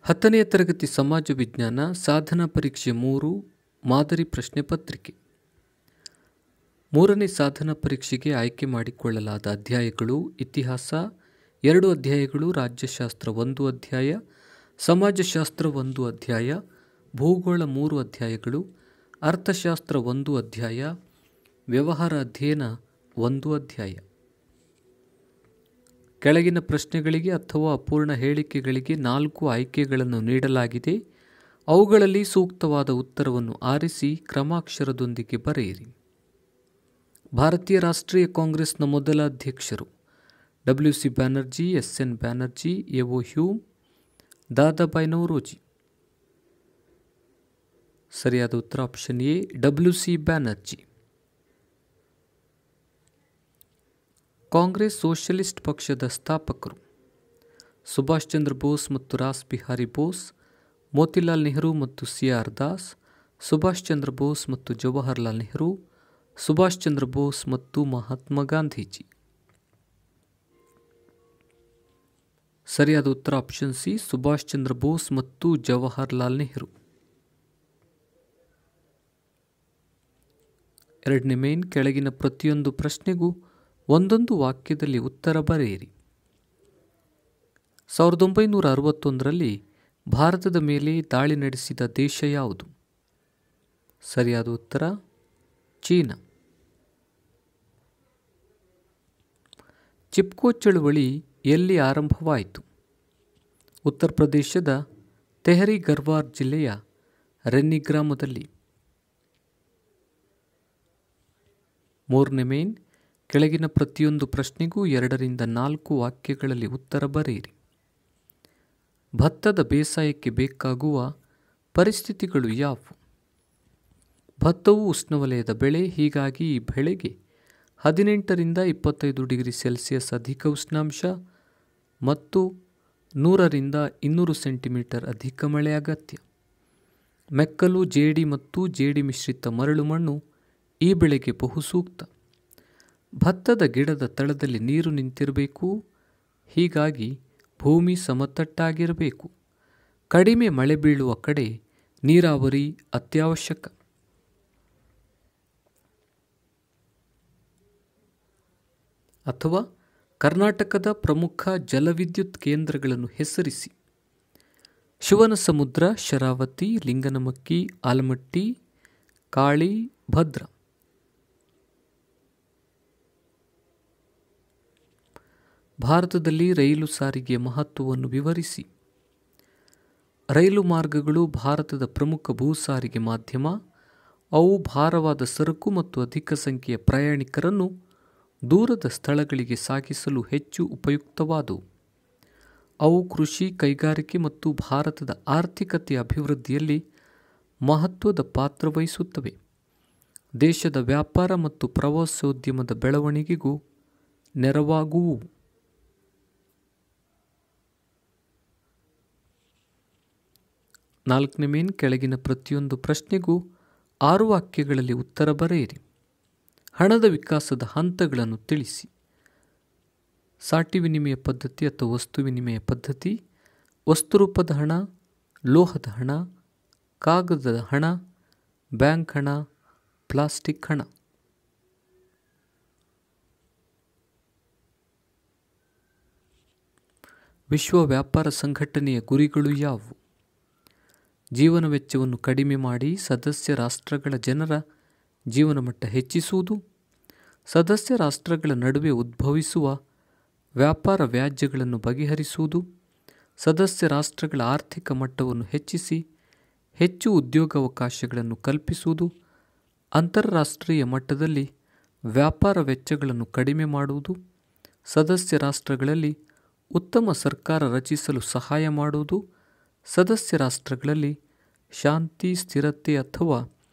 10ನೇ ತರಗತಿ ಸಮಾಜ ವಿಜ್ಞಾನ ಸಾಧನಾ ಪರೀಕ್ಷೆ 3 ಮಾದರಿ ಪ್ರಶ್ನೆ ಪತ್ರಿಕೆ. 3ನೇ ಸಾಧನಾ ಪರೀಕ್ಷೆಗೆ ಆಯ್ಕೆ ಮಾಡಿಕೊಳ್ಳಲಾದ ಅಧ್ಯಾಯಗಳು: ಇತಿಹಾಸ 2 ಅಧ್ಯಾಯಗಳು, ರಾಜ್ಯಶಾಸ್ತ್ರ 1 ಅಧ್ಯಾಯ, ಸಮಾಜಶಾಸ್ತ್ರ 1 ಅಧ್ಯಾಯ, ಭೂಗೋಳ 3 ಅಧ್ಯಾಯಗಳು, ಅರ್ಥಶಾಸ್ತ್ರ 1 ಅಧ್ಯಾಯ, ವ್ಯವಹಾರ ಅಧ್ಯಯನ 1 ಅಧ್ಯಾಯ. ಕೆಳಗಿನ ಪ್ರಶ್ನೆಗಳಿಗೆ ಅಥವಾ ಅಪೂರ್ಣ ಹೇಳಿಕೆಗಳಿಗೆ 4 ಆಯ್ಕೆಗಳನ್ನು ನೀಡಲಾಗಿದೆ. ಅವುಗಳಲ್ಲಿ ಸೂಕ್ತವಾದ ಉತ್ತರವನ್ನು ಆರಿಸಿ ಕ್ರಮಾಕ್ಷರದೊಂದಿಗೆ ಬರೆಯಿರಿ. ಭಾರತೀಯ ರಾಷ್ಟ್ರೀಯ ಕಾಂಗ್ರೆಸ್ನ ಮೊದಲ ಅಧ್ಯಕ್ಷರು: WC Banerjee, SN Banerjee, A.O. Hume, Dadabhai Naoroji. ಸರಿಯಾದ ಉತ್ತರ option A, WC Banerjee. Congress Socialist ಪಕ್ಷದ ಸ್ಥಾಪಕರು: ಸುಭಾಷ್ ಚಂದ್ರ ಬೋಸ್ ಮತ್ತು ರಾಸ್ ಬಿಹಾರಿ ಬೋಸ್, ಮೋತಿಲಾಲ್ ನೆಹರು ಮತ್ತು CR ದಾಸ್, ಸುಭಾಷ್ ಚಂದ್ರ ಬೋಸ್ ಮತ್ತು ಜವಾಹರ್ಲಾಲ್ ನೆಹರು, ಸುಭಾಷ್ ಚಂದ್ರ ಬೋಸ್ ಮತ್ತು ಮಹಾತ್ಮ ಗಾಂಧೀಜಿ. ಸರಿಯಾದ ಉತ್ತರ ಆಪ್ಷನ್ ಸಿ, ಸುಭಾಷ್ ಚಂದ್ರ ಬೋಸ್ ಮತ್ತು ಜವಾಹರ್ಲಾಲ್ ನೆಹರು. ಎರಡನೇ ಮೇನ್, ಕೆಳಗಿನ ಪ್ರತಿಯೊಂದು ಪ್ರಶ್ನೆಗೂ ಒಂದೊಂದು ವಾಕ್ಯದಲ್ಲಿ ಉತ್ತರ ಬರೆಯಿರಿ. 1961ರಲ್ಲಿ ಭಾರತದ ಮೇಲೆ ದಾಳಿ ನಡೆಸಿದ ದೇಶ ಯಾವುದು? ಸರಿಯಾದ ಉತ್ತರ ಚೀನಾ. ಚಿಪ್ಕೋ ಚಳುವಳಿ ಎಲ್ಲಿ ಆರಂಭವಾಯಿತು? ಉತ್ತರ ಪ್ರದೇಶದ ತೆಹರಿ ಗರ್ವಾರ್ ಜಿಲ್ಲೆಯ ರೆನ್ನಿ ಗ್ರಾಮದಲ್ಲಿ. 3ನೇ ಮೇನ್, ಕೆಳಗಿನ ಪ್ರತಿಯೊಂದು ಪ್ರಶ್ನೆಗೂ 2 ರಿಂದ 4 ವಾಕ್ಯಗಳಲ್ಲಿ ಉತ್ತರ ಬರೆಯಿರಿ. ಭತ್ತದ ಬೇಸಾಯಕ್ಕೆ ಬೇಕಾಗುವ ಪರಿಸ್ಥಿತಿಗಳು ಯಾವುವು? ಭತ್ತವು ಉಷ್ಣವಲಯದ ಬೆಳೆ, ಹೀಗಾಗಿ ಈ ಬೆಳೆಗೆ 18 ರಿಂದ 25 ಡಿಗ್ರಿ ಸೆಲ್ಸಿಯಸ್ ಅಧಿಕ ಉಷ್ಣಾಂಶ ಮತ್ತು 100 ರಿಂದ 200 ಸೆಂಟಿಮೀಟರ್ ಅಧಿಕ ಮಳೆ ಅಗತ್ಯ. ಮೆಕ್ಕಲು, ಜೇಡಿ ಮತ್ತು ಜೇಡಿ ಮಿಶ್ರಿತ ಮರಳು ಮಣ್ಣು ಈ ಬೆಳೆಗೆ ಬಹು ಸೂಕ್ತ. ಭತ್ತದ ಗಿಡದ ತಳದಲ್ಲಿ ನೀರು ನಿಂತಿರಬೇಕು, ಹೀಗಾಗಿ ಭೂಮಿ ಸಮತಟ್ಟಾಗಿರಬೇಕು. ಕಡಿಮೆ ಮಳೆ ಬೀಳುವ ಕಡೆ ನೀರಾವರಿ ಅತ್ಯವಶ್ಯಕ. ಅಥವಾ ಕರ್ನಾಟಕದ ಪ್ರಮುಖ ಜಲವಿದ್ಯುತ್ ಕೇಂದ್ರಗಳನ್ನು ಹೆಸರಿಸಿ. ಶಿವನಸಮುದ್ರ, ಶರಾವತಿ, ಲಿಂಗನಮಕ್ಕಿ, ಆಲಮಟ್ಟಿ, ಕಾಳಿ, ಭದ್ರಾ. ಭಾರತದಲ್ಲಿ ರೈಲು ಸಾರಿಗೆಯ ಮಹತ್ವವನ್ನು ವಿವರಿಸಿ. ರೈಲು ಮಾರ್ಗಗಳು ಭಾರತದ ಪ್ರಮುಖ ಭೂ ಸಾರಿಗೆ ಮಾಧ್ಯಮ. ಅವು ಭಾರವಾದ ಸರಕು ಮತ್ತು ಅಧಿಕ ಸಂಖ್ಯೆಯ ಪ್ರಯಾಣಿಕರನ್ನು ದೂರದ ಸ್ಥಳಗಳಿಗೆ ಸಾಗಿಸಲು ಹೆಚ್ಚು ಉಪಯುಕ್ತವಾದವು. ಅವು ಕೃಷಿ, ಕೈಗಾರಿಕೆ ಮತ್ತು ಭಾರತದ ಆರ್ಥಿಕತೆಯ ಅಭಿವೃದ್ಧಿಯಲ್ಲಿ ಮಹತ್ವದ ಪಾತ್ರ ವಹಿಸುತ್ತವೆ. ದೇಶದ ವ್ಯಾಪಾರ ಮತ್ತು ಪ್ರವಾಸೋದ್ಯಮದ ಬೆಳವಣಿಗೆಗೂ ನೆರವಾಗುವುವು. 4ನೇ ಮೇನ್, ಕೆಳಗಿನ ಪ್ರತಿಯೊಂದು ಪ್ರಶ್ನೆಗೂ 6 ವಾಕ್ಯಗಳಲ್ಲಿ ಉತ್ತರ ಬರೆಯಿರಿ. ಹಣದ ವಿಕಾಸದ ಹಂತಗಳನ್ನು ತಿಳಿಸಿ. ಸಾಟಿ ವಿನಿಮಯ ಪದ್ಧತಿ ಅಥವಾ ವಸ್ತು ವಿನಿಮಯ ಪದ್ಧತಿ, ವಸ್ತುರೂಪದ ಹಣ, ಲೋಹದ ಹಣ, ಕಾಗದದ ಹಣ, ಬ್ಯಾಂಕ್ ಹಣ, ಪ್ಲಾಸ್ಟಿಕ್ ಹಣ. ವಿಶ್ವ ವ್ಯಾಪಾರ ಸಂಘಟನೆಯ ಗುರಿಗಳು ಯಾವುವು? ಜೀವನ ವೆಚ್ಚವನ್ನು ಕಡಿಮೆ ಮಾಡಿ ಸದಸ್ಯ ರಾಷ್ಟ್ರಗಳ ಜನರ ಜೀವನಮಟ್ಟ ಹೆಚ್ಚಿಸುವುದು, ಸದಸ್ಯ ರಾಷ್ಟ್ರಗಳ ನಡುವೆ ಉದ್ಭವಿಸುವ ವ್ಯಾಪಾರ ವ್ಯಾಜ್ಯಗಳನ್ನು ಬಗೆಹರಿಸುವುದು, ಸದಸ್ಯ ರಾಷ್ಟ್ರಗಳ ಆರ್ಥಿಕ ಮಟ್ಟವನ್ನು ಹೆಚ್ಚಿಸಿ ಹೆಚ್ಚು ಉದ್ಯೋಗಾವಕಾಶಗಳನ್ನು ಕಲ್ಪಿಸುವುದು, ಅಂತಾರಾಷ್ಟ್ರೀಯ ಮಟ್ಟದಲ್ಲಿ ವ್ಯಾಪಾರ ವೆಚ್ಚಗಳನ್ನು ಕಡಿಮೆ ಮಾಡುವುದು, ಸದಸ್ಯ ರಾಷ್ಟ್ರಗಳಲ್ಲಿ ಉತ್ತಮ ಸರ್ಕಾರ ರಚಿಸಲು ಸಹಾಯ ಮಾಡುವುದು, ಸದಸ್ಯ ರಾಷ್ಟ್ರಗಳಲ್ಲಿ ಶಾಂತಿ, ಸ್ಥಿರತೆ ಅಥವಾ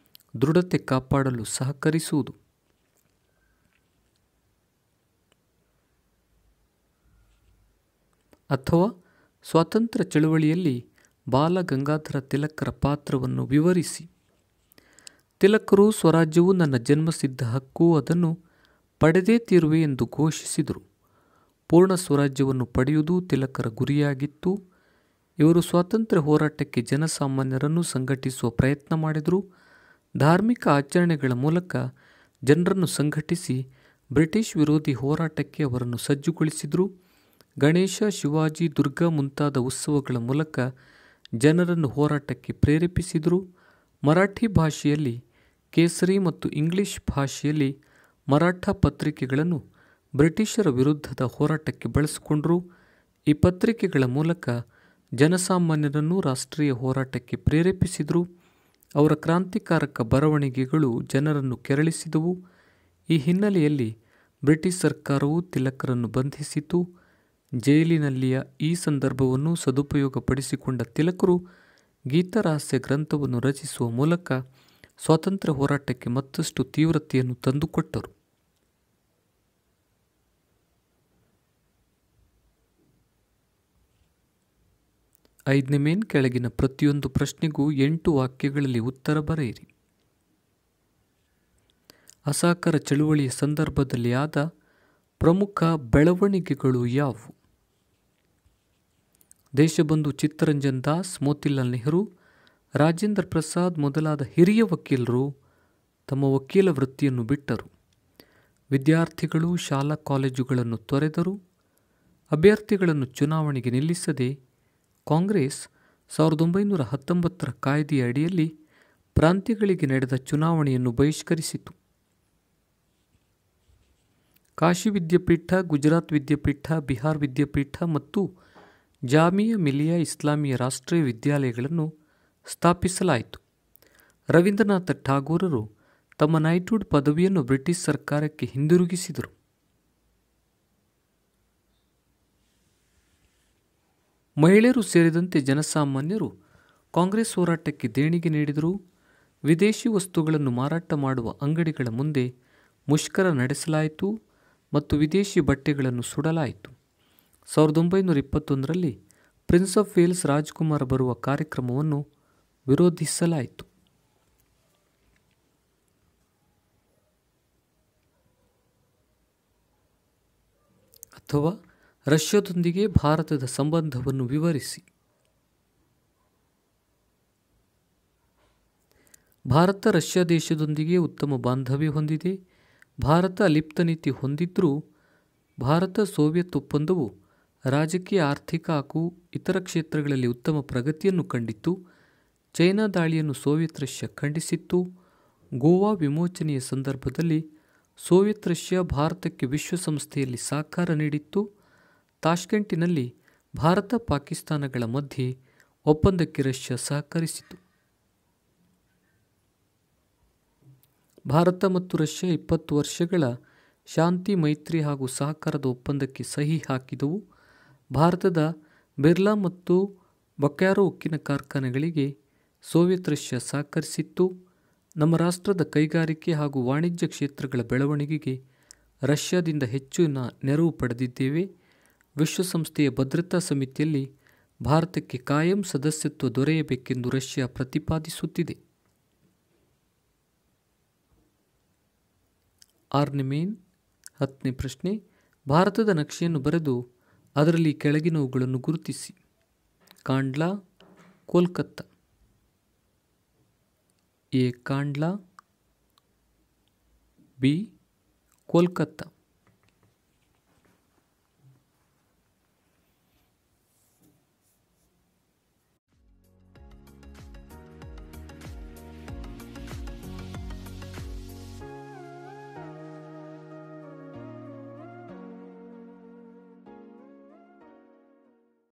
ದೃಢತೆ ಕಾಪಾಡಲು ಸಹಕರಿಸುವುದು. ಅಥವಾ ಸ್ವಾತಂತ್ರ್ಯ ಚಳವಳಿಯಲ್ಲಿ ಬಾಲ ಗಂಗಾಧರ ತಿಲಕರ ಪಾತ್ರವನ್ನು ವಿವರಿಸಿ. ತಿಲಕರು ಸ್ವರಾಜ್ಯವು ನನ್ನ ಜನ್ಮಸಿದ್ಧ ಹಕ್ಕು, ಅದನ್ನು ಪಡೆದೇ ತೀರುವೆ ಎಂದು ಘೋಷಿಸಿದರು. ಪೂರ್ಣ ಸ್ವರಾಜ್ಯವನ್ನು ಪಡೆಯುವುದು ತಿಲಕರ ಗುರಿಯಾಗಿತ್ತು. ಇವರು ಸ್ವಾತಂತ್ರ್ಯ ಹೋರಾಟಕ್ಕೆ ಜನಸಾಮಾನ್ಯರನ್ನು ಸಂಘಟಿಸುವ ಪ್ರಯತ್ನ ಮಾಡಿದರು. ಧಾರ್ಮಿಕ ಆಚರಣೆಗಳ ಮೂಲಕ ಜನರನ್ನು ಸಂಘಟಿಸಿ ಬ್ರಿಟಿಷ್ ವಿರೋಧಿ ಹೋರಾಟಕ್ಕೆ ಅವರನ್ನು ಸಜ್ಜುಗೊಳಿಸಿದರು. ಗಣೇಶ, ಶಿವಾಜಿ, ದುರ್ಗಾ ಮುಂತಾದ ಉತ್ಸವಗಳ ಮೂಲಕ ಜನರನ್ನು ಹೋರಾಟಕ್ಕೆ ಪ್ರೇರೇಪಿಸಿದರು. ಮರಾಠಿ ಭಾಷೆಯಲ್ಲಿ ಕೇಸರಿ ಮತ್ತು ಇಂಗ್ಲಿಷ್ ಭಾಷೆಯಲ್ಲಿ ಮರಾಠ ಪತ್ರಿಕೆಗಳನ್ನು ಬ್ರಿಟಿಷರ ವಿರುದ್ಧದ ಹೋರಾಟಕ್ಕೆ ಬಳಸಿಕೊಂಡರು. ಈ ಪತ್ರಿಕೆಗಳ ಮೂಲಕ ಜನಸಾಮಾನ್ಯರನ್ನು ರಾಷ್ಟ್ರೀಯ ಹೋರಾಟಕ್ಕೆ ಪ್ರೇರೇಪಿಸಿದರು. ಅವರ ಕ್ರಾಂತಿಕಾರಕ ಬರವಣಿಗೆಗಳು ಜನರನ್ನು ಕೆರಳಿಸಿದವು. ಈ ಹಿನ್ನೆಲೆಯಲ್ಲಿ ಬ್ರಿಟಿಷ್ ಸರ್ಕಾರವು ತಿಲಕರನ್ನು ಬಂಧಿಸಿತು. ಜೈಲಿನಲ್ಲಿಯ ಈ ಸಂದರ್ಭವನ್ನು ಸದುಪಯೋಗಪಡಿಸಿಕೊಂಡ ತಿಲಕರು ಗೀತರಹಸ್ಯ ಗ್ರಂಥವನ್ನು ರಚಿಸುವ ಮೂಲಕ ಸ್ವಾತಂತ್ರ್ಯ ಹೋರಾಟಕ್ಕೆ ಮತ್ತಷ್ಟು ತೀವ್ರತೆಯನ್ನು ತಂದುಕೊಟ್ಟರು. ಐದನೇ ಮೇನ್ ಕೆಳಗಿನ ಪ್ರತಿಯೊಂದು ಪ್ರಶ್ನೆಗೂ 8 ವಾಕ್ಯಗಳಲ್ಲಿ ಉತ್ತರ ಬರೆಯಿರಿ. ಅಸಹಕಾರ ಚಳುವಳಿಯ ಸಂದರ್ಭದಲ್ಲಿ ಆದ ಪ್ರಮುಖ ಬೆಳವಣಿಗೆಗಳು ಯಾವುವು? ದೇಶಬಂಧು ಚಿತ್ತರಂಜನ್ ದಾಸ್, ಮೋತಿಲಾಲ್ ನೆಹರು, ರಾಜೇಂದ್ರ ಪ್ರಸಾದ್ ಮೊದಲಾದ ಹಿರಿಯ ವಕೀಲರು ತಮ್ಮ ವಕೀಲ ವೃತ್ತಿಯನ್ನು ಬಿಟ್ಟರು. ವಿದ್ಯಾರ್ಥಿಗಳು ಶಾಲಾ ಕಾಲೇಜುಗಳನ್ನು ತೊರೆದರು. ಅಭ್ಯರ್ಥಿಗಳನ್ನು ಚುನಾವಣೆಗೆ ನಿಲ್ಲಿಸದೆ ಕಾಂಗ್ರೆಸ್ 1919 ಕಾಯ್ದೆಯ ಅಡಿಯಲ್ಲಿ ಪ್ರಾಂತ್ಯಗಳಿಗೆ ನಡೆದ ಚುನಾವಣೆಯನ್ನು ಬಹಿಷ್ಕರಿಸಿತು. ಕಾಶಿ ವಿದ್ಯಾಪೀಠ, ಗುಜರಾತ್ ವಿದ್ಯಾಪೀಠ, ಬಿಹಾರ್ ವಿದ್ಯಾಪೀಠ ಮತ್ತು ಜಾಮಿಯಾ ಮಿಲಿಯಾ ಇಸ್ಲಾಮಿಯಾ ರಾಷ್ಟ್ರೀಯ ವಿದ್ಯಾಲಯಗಳನ್ನು ಸ್ಥಾಪಿಸಲಾಯಿತು. ರವೀಂದ್ರನಾಥ ಠಾಗೂರರು ತಮ್ಮ ನೈಟ್ಹುಡ್ ಪದವಿಯನ್ನು ಬ್ರಿಟಿಷ್ ಸರ್ಕಾರಕ್ಕೆ ಹಿಂದಿರುಗಿಸಿದರು. ಮಹಿಳೆಯರು ಸೇರಿದಂತೆ ಜನಸಾಮಾನ್ಯರು ಕಾಂಗ್ರೆಸ್ ಹೋರಾಟಕ್ಕೆ ದೇಣಿಗೆ ನೀಡಿದರು. ವಿದೇಶಿ ವಸ್ತುಗಳನ್ನು ಮಾರಾಟ ಮಾಡುವ ಅಂಗಡಿಗಳ ಮುಂದೆ ಮುಷ್ಕರ ನಡೆಸಲಾಯಿತು ಮತ್ತು ವಿದೇಶಿ ಬಟ್ಟೆಗಳನ್ನು ಸುಡಲಾಯಿತು. 1921ರಲ್ಲಿ ಪ್ರಿನ್ಸ್ ಆಫ್ ವೇಲ್ಸ್ ರಾಜಕುಮಾರ ಬರುವ ಕಾರ್ಯಕ್ರಮವನ್ನು ವಿರೋಧಿಸಲಾಯಿತು. ಅಥವಾ ರಷ್ಯಾದೊಂದಿಗೆ ಭಾರತದ ಸಂಬಂಧವನ್ನು ವಿವರಿಸಿ. ಭಾರತ ರಷ್ಯಾ ದೇಶದೊಂದಿಗೆ ಉತ್ತಮ ಬಾಂಧವ್ಯ ಹೊಂದಿದೆ. ಭಾರತ ಅಲಿಪ್ತ ನೀತಿ ಹೊಂದಿದ್ದರೂ ಭಾರತ ಸೋವಿಯತ್ ಒಪ್ಪಂದವು ರಾಜಕೀಯ, ಆರ್ಥಿಕ ಹಾಗೂ ಇತರ ಕ್ಷೇತ್ರಗಳಲ್ಲಿ ಉತ್ತಮ ಪ್ರಗತಿಯನ್ನು ಕಂಡಿತ್ತು. ಚೈನಾ ದಾಳಿಯನ್ನು ಸೋವಿಯತ್ ರಷ್ಯಾ ಖಂಡಿಸಿತ್ತು. ಗೋವಾ ವಿಮೋಚನೆಯ ಸಂದರ್ಭದಲ್ಲಿ ಸೋವಿಯತ್ ರಷ್ಯಾ ಭಾರತಕ್ಕೆ ವಿಶ್ವಸಂಸ್ಥೆಯಲ್ಲಿ ಸಹಕಾರ ನೀಡಿತ್ತು. ತಾಷ್ಕೆಂಟಿನಲ್ಲಿ ಭಾರತ ಪಾಕಿಸ್ತಾನಗಳ ಮಧ್ಯೆ ಒಪ್ಪಂದಕ್ಕೆ ರಷ್ಯಾ ಸಹಕರಿಸಿತು. ಭಾರತ ಮತ್ತು ರಷ್ಯಾ 20 ವರ್ಷಗಳ ಶಾಂತಿ, ಮೈತ್ರಿ ಹಾಗೂ ಸಹಕಾರದ ಒಪ್ಪಂದಕ್ಕೆ ಸಹಿ ಹಾಕಿದವು. ಭಾರತದ ಬಿರ್ಲಾ ಮತ್ತು ಬೊಕ್ಯಾರೋ ಉಕ್ಕಿನ ಕಾರ್ಖಾನೆಗಳಿಗೆ ಸೋವಿಯತ್ ರಷ್ಯಾ ಸಹಕರಿಸಿತ್ತು. ನಮ್ಮ ರಾಷ್ಟ್ರದ ಕೈಗಾರಿಕೆ ಹಾಗೂ ವಾಣಿಜ್ಯ ಕ್ಷೇತ್ರಗಳ ಬೆಳವಣಿಗೆಗೆ ರಷ್ಯಾದಿಂದ ಹೆಚ್ಚಿನ ನೆರವು ಪಡೆದಿದ್ದೇವೆ. ವಿಶ್ವಸಂಸ್ಥೆಯ ಭದ್ರತಾ ಸಮಿತಿಯಲ್ಲಿ ಭಾರತಕ್ಕೆ ಕಾಯಂ ಸದಸ್ಯತ್ವ ದೊರೆಯಬೇಕೆಂದು ರಷ್ಯಾ ಪ್ರತಿಪಾದಿಸುತ್ತಿದೆ. 6ನೇ ಮೇನ್ 10ನೇ ಪ್ರಶ್ನೆ. ಭಾರತದ ನಕ್ಷೆಯನ್ನು ಬರೆದು ಅದರಲ್ಲಿ ಕೆಳಗಿನವುಗಳನ್ನು ಗುರುತಿಸಿ. ಕಾಂಡ್ಲಾ, ಕೋಲ್ಕತ್ತಾ. A Kandla, B Kolkata.